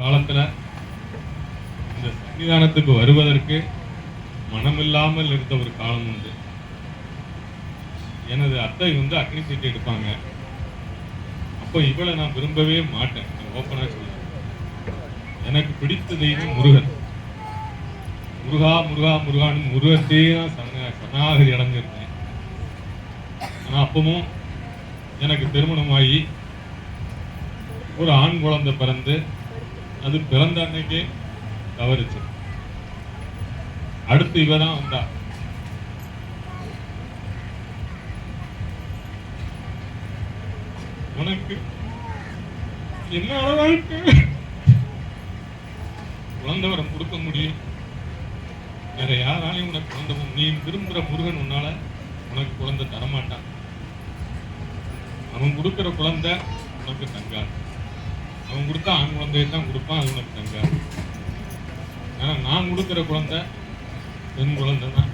காலத்துல இந்த சன்னிதானத்துக்கு வருவதற்கு மனமில்லாமல் இருந்த ஒரு காலம் உண்டு. எனது அத்தை வந்து அக்னி சீட்டு எடுப்பாங்க. அப்போ இவளை நான் விரும்பவே மாட்டேன். ஓப்பனா சொல்றேன். எனக்கு பிடித்த தெய்வம் முருகன். முருகா முருகா முருகான்னு முருகத்தையே தான் சரணாகதி அடைஞ்சிருந்தேன். ஆனா அப்பவும் எனக்கு திருமணமாகி ஒரு ஆண் குழந்தை பிறந்து அது பிறந்த அன்னைக்கே தவறுச்சு. அடுத்து இவ தான் வந்தா. உனக்கு என்ன அளவுக்கு குழந்தை வரம் கொடுக்க முடியும்? வேற யாராலையும் உனக்கு குழந்தை, நீ விரும்புற முருகன் உன்னால உனக்கு குழந்தை தரமாட்டான். அவன் கொடுக்கிற குழந்தை உனக்கு தங்காது. அவன் கொடுத்தா ஆண் குழந்தையை தான் கொடுப்பான், அது உனக்கு தங்காது. ஆனா நான் கொடுக்கிற குழந்தை பெண் குழந்தை தான்.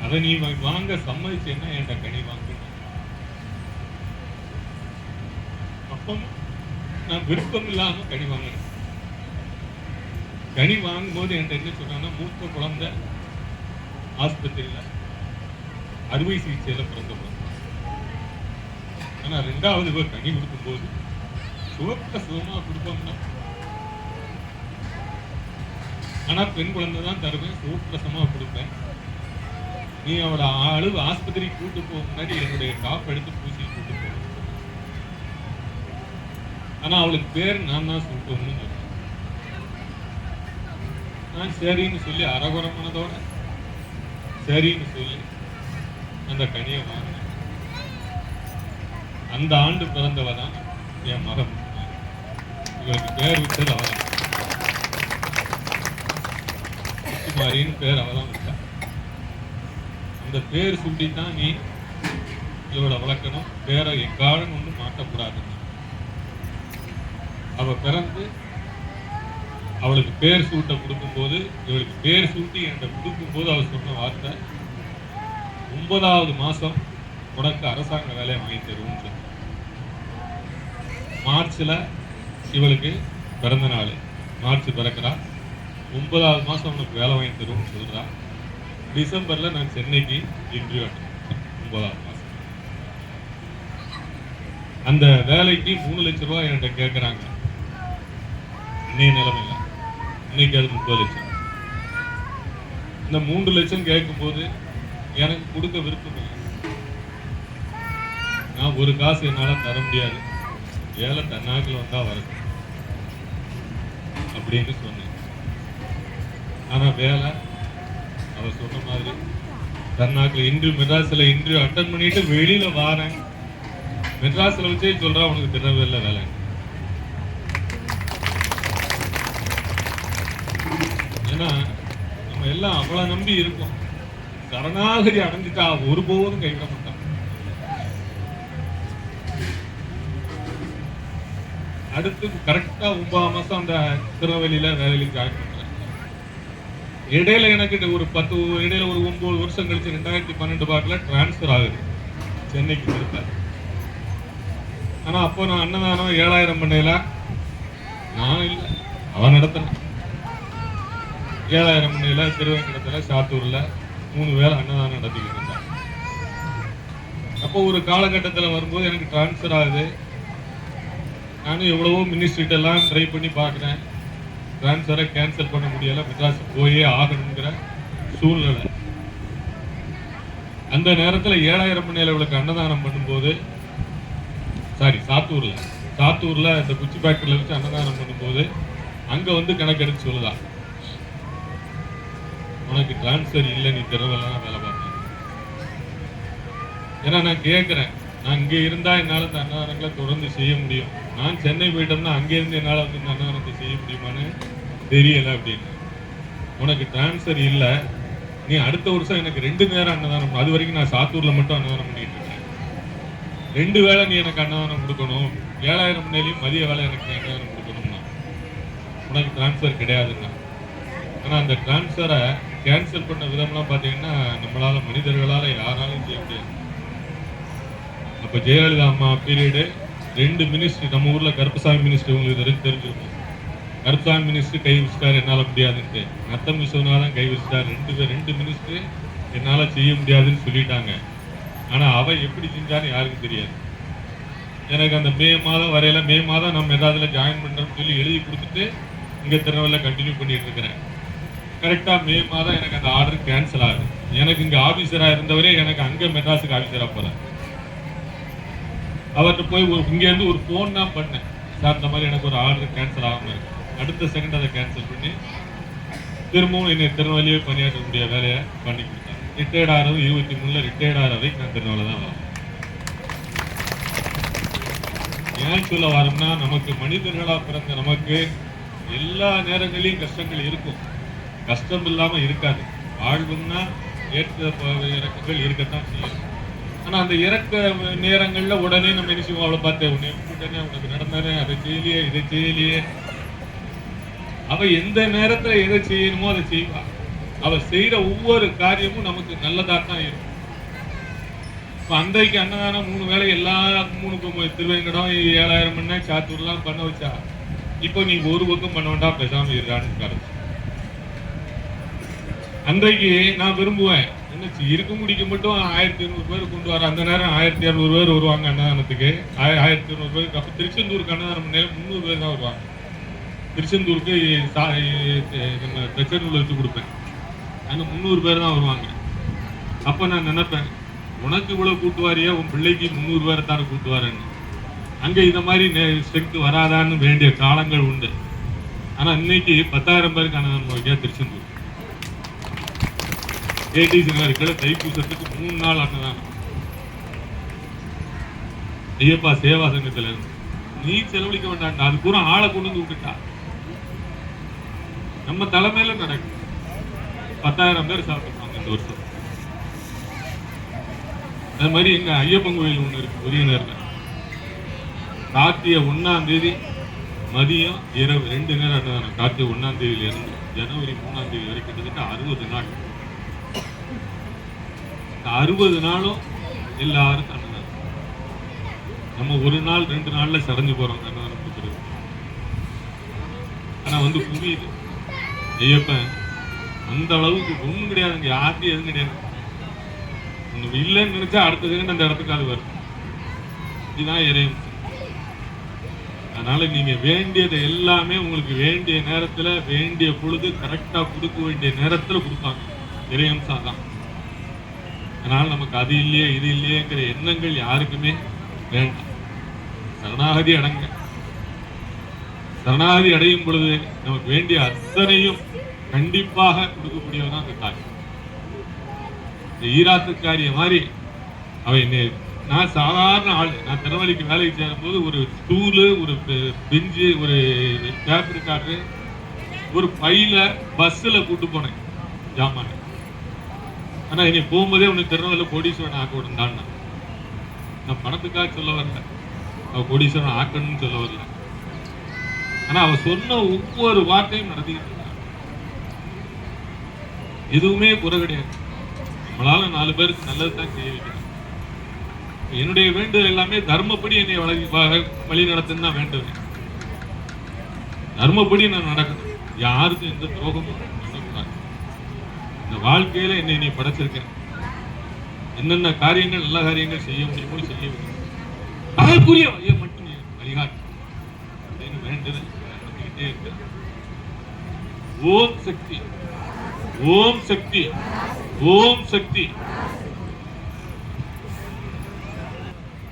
அதை நீ வாங்க சம்மதிச்சேன்னா என்கிட்ட கனி வாங்க. அப்போ நான் விருப்பம் இல்லாம கனி வாங்கினேன். கனி வாங்கும் போது என்கிட்ட என்ன சொன்னாங்கன்னா, மூத்த குழந்தை ஆஸ்பத்திரியில அறுவை சிகிச்சையில பிறந்த குழந்தை. ஆனா ரெண்டாவது கனி கொடுக்கும் போது சுகமா கொடுப்போம்னா, ஆனா பெண் குழந்தை தான் தருவேன், சுகப்பிரசமா கொடுப்பேன். நீ அவளை அளவு ஆஸ்பத்திரிக்கு கூட்டு போக முன்னாடி என்னுடைய டாப் எடுத்து பூசி கூட்டு போவேன். ஆனா அவளுக்கு பேர் நான் தான் சூட்டணும்னு சொல்றேன். நான் சரின்னு சொல்லி அரகுர மனதோட சரின்னு சொல்லி அந்த கனியை வாங்கினேன். அந்த ஆண்டு பிறந்தவ தான் என் மகன். இவருக்கு பேர் விட்டது அவதான். முத்துமாரின்னு பேர் அவதான் விட்டா. அந்த பேர் சூட்டித்தான் நீ இவளை வளர்க்கணும். பேரை எக்காலம் ஒன்றும் மாற்றக்கூடாதுன்னு அவ பிறந்து அவளுக்கு பேர் சூட்ட கொடுக்கும் போது, இவளுக்கு பேர் சூட்டி என்கிட்ட கொடுக்கும் போது அவள் சொன்ன வார்த்தை, 9வது மாசம் உனக்கு அரசாங்க வேலையை வாங்கி தருவோம்னு சொன்ன. மார்ச்ல இவளுக்கு பிறந்த நாள். மார்ச் பிறக்கிறா. 9வது மாசம் உனக்கு வேலை வாங்கி தருவோம்னு சொல்றா. டிசம்பர்ல நான் சென்னைக்கு இன்டர்வியூ அட்டெண்ட் 9வது மாசம். அந்த வேலைக்கு 3 லட்சம் ரூபாய் என்கிட்ட கேட்கறாங்க. இன்னைய நிலைமையில இன்னைக்கு அது 30 லட்சம். இந்த 3 லட்சம் கேட்கும் போது எனக்கு கொடுக்க விருப்பம் இல்லை. நான் ஒரு காசு என்னால தர முடியாது, வேலை தன்னாக்கில் வந்தா வரும் அப்படின்னு சொன்னேன். ஆனா வேலை அவ சொன்ன மாதிரி தன்னாக்கில் இன்டர்வியூ மெட்ராஸ்ல இன்டர்வியூ அட்டன் பண்ணிட்டு வெளியில வாரேன். மெட்ராஸ்ல வச்சே சொல்றா உனக்கு திருநெல்வேலியில வேலை. ஏன்னா நம்ம எல்லாம் அவளை நம்பி இருக்கோம். சரணாகதி அடைஞ்சிட்டா ஒருபோதும் கைவிட மாட்டான். அடுத்து கரெக்டா 9 மாசம் அந்த திருநெல்வேலியில வேலையில ஜாயின் பண்றேன். இடையில எனக்கு இடையில ஒரு 9 வருஷம் கழிச்சு 2012 பார்க்கல டிரான்ஸ்பர் ஆகுது சென்னைக்கு திருப்ப. ஆனா அப்போ நான் அன்னதானம் 7000 பண்ணையில நான் இல்லை, அவன் நடத்தினேன். 7000 பண்ணையில திருவேங்கடத்துல சாத்தூர்ல 3 வேளை அன்னதானம் நடத்திக்கிட்டு இருந்தான். அப்போ ஒரு காலகட்டத்தில் வரும்போது எனக்கு டிரான்ஸ்பர் ஆகுது. நானும் எவ்வளவோ மினிஸ்ட்ரிட்ட எல்லாம் ட்ரை பண்ணி பார்க்குறேன். டிரான்ஸ்பரை கேன்சல் பண்ண முடியல. மெட்ராஸ் போயே ஆகணுங்கிற சூழ்நிலை. அந்த நேரத்தில் 7000 பண்ணையில இவளுக்கு அன்னதானம் பண்ணும்போது, சாத்தூர்ல இந்த குச்சி ஃபேக்டரியில் வச்சு அன்னதானம் பண்ணும்போது அங்க வந்து கணக்கெடுத்து சொல்லுதா, உனக்கு டிரான்ஸ்பர் இல்லை, நீ திருநெல்வேலியில் வேலை பார்க்க. ஏன்னா நான் கேட்கிறேன், நான் இங்கே இருந்தா என்னால் இந்த அன்னதானங்களை தொடர்ந்து செய்ய முடியும். நான் சென்னை போயிட்டோம்னா அங்கேருந்து என்னால் வந்து இந்த அன்னதானத்தை செய்ய முடியுமான்னு தெரியல அப்படின்னு. உனக்கு டிரான்ஸ்பர் இல்லை, நீ அடுத்த வருஷம் எனக்கு 2 நேரம் அன்னதானம், அது வரைக்கும் நான் சாத்தூர்ல மட்டும் அன்னதானம் பண்ணிட்டு இருக்கேன். 2 வேளை நீ எனக்கு அன்னதானம் கொடுக்கணும். 7000 மணிலையும் மதிய வேலை எனக்கு அன்னதானம் கொடுக்கணும்னா உனக்கு டிரான்ஸ்பர் கிடையாதுன்னா. ஆனா அந்த டிரான்ஸ்பரை கேன்சல் பண்ண விதம்லாம் பார்த்தீங்கன்னா நம்மளால மனிதர்களால யாராலும் செய்ய முடியாது. அப்ப ஜெயலலிதா அம்மா பீரியடு 2 மினிஸ்டர் நம்ம ஊர்ல கருப்பசாமி மினிஸ்டர் உங்களுக்கு தெரிஞ்சிருக்கும். கருப்பசாமி மினிஸ்டர் கை வச்சுட்டார் என்னால முடியாதுன்ட்டு. நத்தம் விஸ்வநாதன் கை வச்சுட்டார். 2 மினிஸ்டர் என்னால செய்ய முடியாதுன்னு சொல்லிட்டாங்க. ஆனா அவ எப்படி செஞ்சான்னு யாருக்கும் தெரியாது. எனக்கு அந்த மே மாதம் வரையில மே மாதம் நம்ம ஏதாவதுல ஜாயின் பண்றோம்னு சொல்லி எழுதி கொடுத்துட்டு இங்க திருநெல்வேலியில் கண்டினியூ பண்ணிட்டு இருக்கிறேன். கரெக்டா மே மாதம் எனக்கு அந்த ஆர்டர் கேன்சல் ஆகுது. எனக்கு இங்க ஆபீசரா இருந்தவரே எனக்கு அங்க மெட்ராஸுக்கு ஆபீசரா போல. அவர்கிட்ட போய் இங்க இருந்து ஒரு போன் தான் பண்ணேன். சார் இந்த மாதிரி எனக்கு ஒரு ஆர்டர் கேன்சல் ஆகாம இருக்கு. அடுத்த செகண்ட் அதை கேன்சல் பண்ணி திரும்பவும் என்னை திருநெல்வேலியே பணியாற்றக்கூடிய வேலையை பண்ணி கொடுத்தாங்க. ரிட்டையர்ட் ஆகிறது 23 ரிட்டையர்ட் ஆகிற வரைக்கும் நான் திருநெல்வேலி தான் வரேன். ஏன் சொல்ல வரோம்னா, நமக்கு மனிதர்களா பிறந்த நமக்கு எல்லா நேரங்களிலும் கஷ்டங்கள் இருக்கும். கஷ்டம் இல்லாம இருக்காது. வாழ்வுன்னா ஏற்ற இறக்கங்கள் இருக்கத்தான் செய்யும். ஆனா அந்த இறக்க நேரங்கள்ல உடனே நம்ம என்ன செய்வோம், அவளை பார்த்தேன் உடனே உனக்கு நடந்தானே, அதை செய்யலையே இதை செய்யலையே. அவ எந்த நேரத்துல எதை செய்யணுமோ அதை செய்வா. அவ செய்யற ஒவ்வொரு காரியமும் நமக்கு நல்லதா தான் இருக்கும். இப்ப அன்றைக்கு அன்னதானம் 3 வேளை எல்லா 3 திருவேங்கடம் 7000 மணி சாத்தூர்லாம் பண்ண வச்சா, இப்போ நீ ஒரு பக்கம் பண்ண வேண்டாம் பேசாம இருக்கான்னு. அன்றைக்கு நான் விரும்புவேன் என்ன இருக்க முடிக்க மட்டும் 1200 பேர் கொண்டு வர. அந்த நேரம் 1200 பேர் வருவாங்க அன்னதானத்துக்கு. 1200 பேருக்கு. அப்ப திருச்செந்தூருக்கு அன்னதானம் 300 பேர் தான் வருவாங்க. திருச்செந்தூருக்கு நம்ம பிரச்சனை வச்சு கொடுப்பேன். அங்க 300 பேர் தான் வருவாங்க. அப்ப நான் நினைப்பேன், உனக்கு இவ்வளவு கூட்டுவாரியா, உன் பிள்ளைக்கு 300 பேரை தானே கூட்டுவாரன்னு. அங்க இந்த மாதிரி ஸ்ட்ரென்த் வராதான்னு வேண்டிய காலங்கள் உண்டு. ஆனா இன்னைக்கு 10,000 பேருக்கு அன்னதானம் வைக்க திருச்செந்தூர் ஏடிசி நகருக்குள்ள தைப்பூசத்துக்கு 3 நாள் அன்னதானம். ஐயப்பா சேவா சங்கத்துல இருந்து நீ செலவழிக்க வேண்டாம், அது பூரா ஆளை கொண்டு வந்து விட்டுட்டா. நம்ம தலைமையில நடக்கும். 10,000 பேர் சாப்பிட்டுருப்பாங்க இந்த வருஷம். அது மாதிரி எங்க ஐயப்பன் கோயில் ஒண்ணு இருக்கு புதியனர்ல. கார்த்திகை 1ஆம் தேதி மதியம் இரவு 2 நேரம் அன்னதானம். கார்த்திகை 1ஆம் தேதியில இருந்து ஜனவரி 3ஆம் தேதி வரைக்கும் கிட்டத்தட்ட 60 நாள். 60 நாளும் எல்லாருக்கும் அன்னதானம். நம்ம ஒரு நாள் 2 நாள்ல சடைஞ்சு போறோம் அன்னதானம் கொடுக்குறது. ஆனா புரியுது ஐயப்பன் அந்த அளவுக்கு ஒண்ணும் கிடையாதுங்க. யார்ட்டையும் எதுவும் கிடையாது. ஒண்ணு இல்லைன்னு நினைச்சா அடுத்த செகண்ட் அந்த இடத்துக்கு அது வரும். இதுதான் இறைவன். அதனால நீங்க வேண்டியதை எல்லாமே உங்களுக்கு வேண்டிய நேரத்துல வேண்டிய பொழுது கரெக்டா கொடுக்க வேண்டிய நேரத்துல கொடுப்பாங்க. இறைவன் தான். அதனால நமக்கு அது இல்லையே இது இல்லையேங்கிற எண்ணங்கள் யாருக்குமே வேண்டாம். சரணாகதி அடங்க. சரணாகதி அடையும் பொழுது நமக்கு வேண்டிய அத்தனையும் கண்டிப்பாக கொடுக்கக்கூடியவதான் அந்த தாய். இந்த ஈராத்துக்காரிய மாதிரி அவ என்ன, நான் சாதாரண ஆள். நான் திருநெல்வேலிக்கு வேலைக்கு சேரும் போது ஒரு ஸ்டூலு, ஒரு பெஞ்சு, ஒரு பேப்பர் கார்டு, ஒரு பையில பஸ்ல கூட்டு போனேன் ஜாமான. ஆனா என்னை போகும்போதே உனக்கு திருநெல்வேலியில கோடீஸ்வரன் ஆக்க விடுந்தான். நான் பணத்துக்காக சொல்ல வரல, அவ கோடீஸ்வரன் ஆக்கணும்னு சொல்ல வரல. ஆனா அவ சொன்ன ஒவ்வொரு வார்த்தையும் நடத்திக்கிட்டு இருக்காங்க. எதுவுமே குறை கிடையாது. நம்மளால 4 பேருக்கு நல்லதுதான் செய்ய வைக்கணும். என்னுடைய வேண்டுதல் எல்லாமே தர்மப்படி என்னை வழி நடத்துன்னு தான் வேண்டுவேன். தர்மப்படி நான் நடக்கணும். யாருக்கும் எந்த துரோகமும் பண்ணக்கூடாது. இந்த வாழ்க்கையில என்னை நீ படைச்சிருக்கேன். என்னென்ன காரியங்கள் நல்ல காரியங்கள் செய்ய முடியுமோ செய்ய முடியும். அதற்குரிய வழியை மட்டும் நீ வழிகாட்டு அப்படின்னு வேண்டுதல் நடத்திக்கிட்டே இருக்க. ஓம் சக்தி, ஓம் சக்தி, ஓம் சக்தி.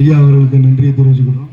ஐயா அவர்களுக்கு நன்றியை தெரிவிச்சுக்கிறோம்.